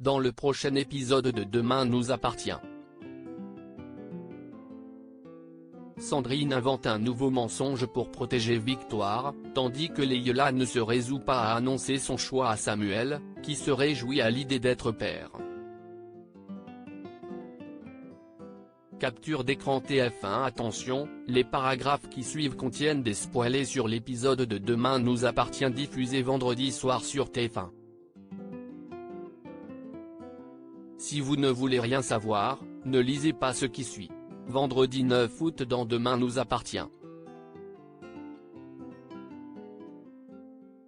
dans le prochain épisode de Demain nous appartient. Sandrine invente un nouveau mensonge pour protéger Victoire, tandis que Leïla ne se résout pas à annoncer son choix à Samuel, qui se réjouit à l'idée d'être père. Capture d'écran TF1. Attention, les paragraphes qui suivent contiennent des spoilers sur l'épisode de Demain nous appartient diffusé vendredi soir sur TF1. Si vous ne voulez rien savoir, ne lisez pas ce qui suit. Vendredi 9 août dans Demain nous appartient.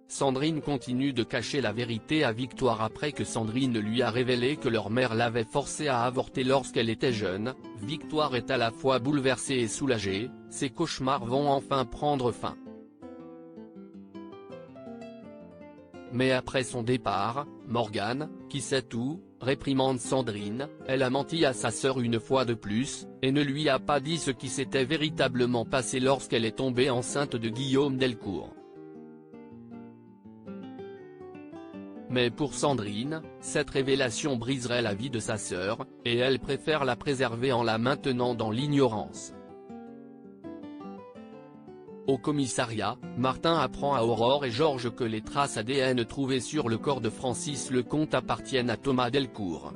Sandrine continue de cacher la vérité à Victoire après que Sandrine lui a révélé que leur mère l'avait forcée à avorter lorsqu'elle était jeune. Victoire est à la fois bouleversée et soulagée, ses cauchemars vont enfin prendre fin. Mais après son départ, Morgane, qui sait tout, réprimande Sandrine. Elle a menti à sa sœur une fois de plus, et ne lui a pas dit ce qui s'était véritablement passé lorsqu'elle est tombée enceinte de Guillaume Delcourt. Mais pour Sandrine, cette révélation briserait la vie de sa sœur, et elle préfère la préserver en la maintenant dans l'ignorance. Au commissariat, Martin apprend à Aurore et Georges que les traces ADN trouvées sur le corps de Francis Lecomte appartiennent à Thomas Delcourt.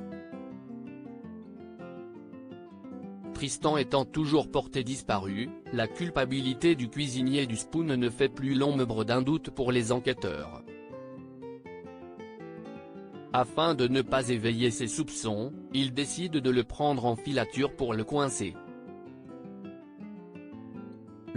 Tristan étant toujours porté disparu, la culpabilité du cuisinier du Spoon ne fait plus l'ombre d'un doute pour les enquêteurs. Afin de ne pas éveiller ses soupçons, ils décident de le prendre en filature pour le coincer.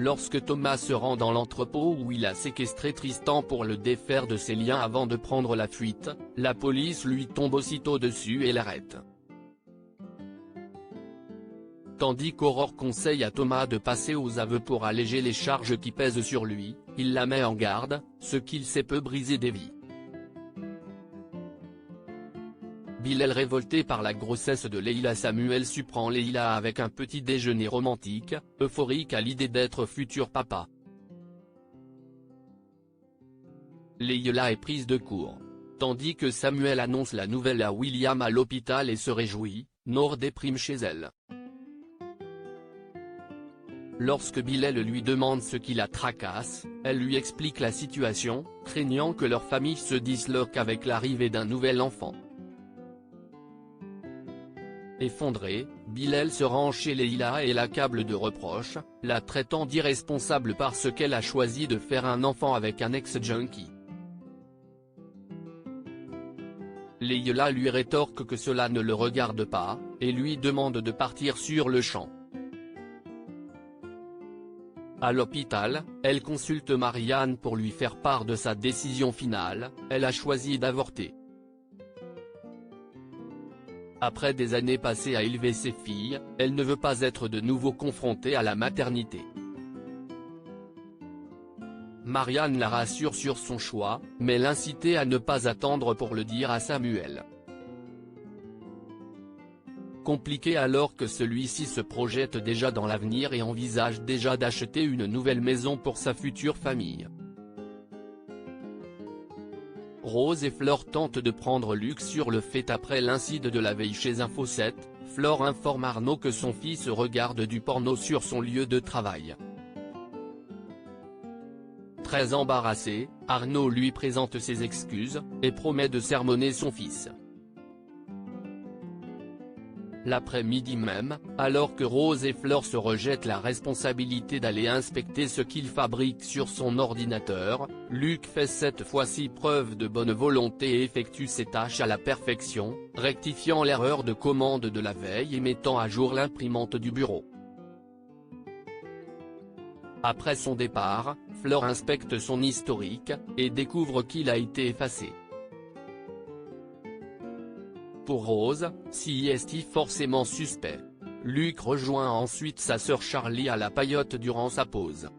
Lorsque Thomas se rend dans l'entrepôt où il a séquestré Tristan pour le défaire de ses liens avant de prendre la fuite, la police lui tombe aussitôt dessus et l'arrête. Tandis qu'Aurore conseille à Thomas de passer aux aveux pour alléger les charges qui pèsent sur lui, il la met en garde, ce qu'il sait peut briser des vies. Bilal révolté par la grossesse de Leïla. Samuel surprend Leïla avec un petit déjeuner romantique, euphorique à l'idée d'être futur papa. Leïla est prise de court. Tandis que Samuel annonce la nouvelle à William à l'hôpital et se réjouit, Noor déprime chez elle. Lorsque Bilal lui demande ce qui la tracasse, elle lui explique la situation, craignant que leur famille se disloque avec l'arrivée d'un nouvel enfant. Effondré, Bilal se rend chez Leïla et l'accable de reproches, la traitant d'irresponsable parce qu'elle a choisi de faire un enfant avec un ex-junkie. Leïla lui rétorque que cela ne le regarde pas, et lui demande de partir sur le champ. À l'hôpital, elle consulte Marianne pour lui faire part de sa décision finale, elle a choisi d'avorter. Après des années passées à élever ses filles, elle ne veut pas être de nouveau confrontée à la maternité. Marianne la rassure sur son choix, mais l'incite à ne pas attendre pour le dire à Samuel. Compliqué alors que celui-ci se projette déjà dans l'avenir et envisage déjà d'acheter une nouvelle maison pour sa future famille. Rose et Flore tentent de prendre Luc sur le fait après l'incident de la veille chez Info 7, Flore informe Arnaud que son fils regarde du porno sur son lieu de travail. Très embarrassé, Arnaud lui présente ses excuses, et promet de sermonner son fils. L'après-midi même, alors que Rose et Flore se rejettent la responsabilité d'aller inspecter ce qu'il fabrique sur son ordinateur, Luc fait cette fois-ci preuve de bonne volonté et effectue ses tâches à la perfection, rectifiant l'erreur de commande de la veille et mettant à jour l'imprimante du bureau. Après son départ, Flore inspecte son historique, et découvre qu'il a été effacé. Pour Rose, si est forcément suspect. Luc rejoint ensuite sa sœur Charlie à la paillote durant sa pause.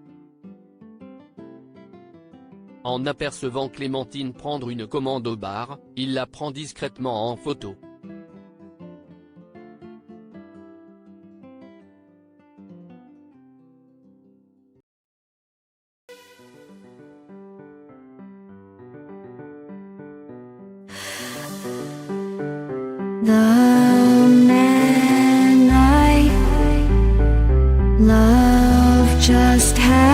En apercevant Clémentine prendre une commande au bar, il la prend discrètement en photo. The man I love just had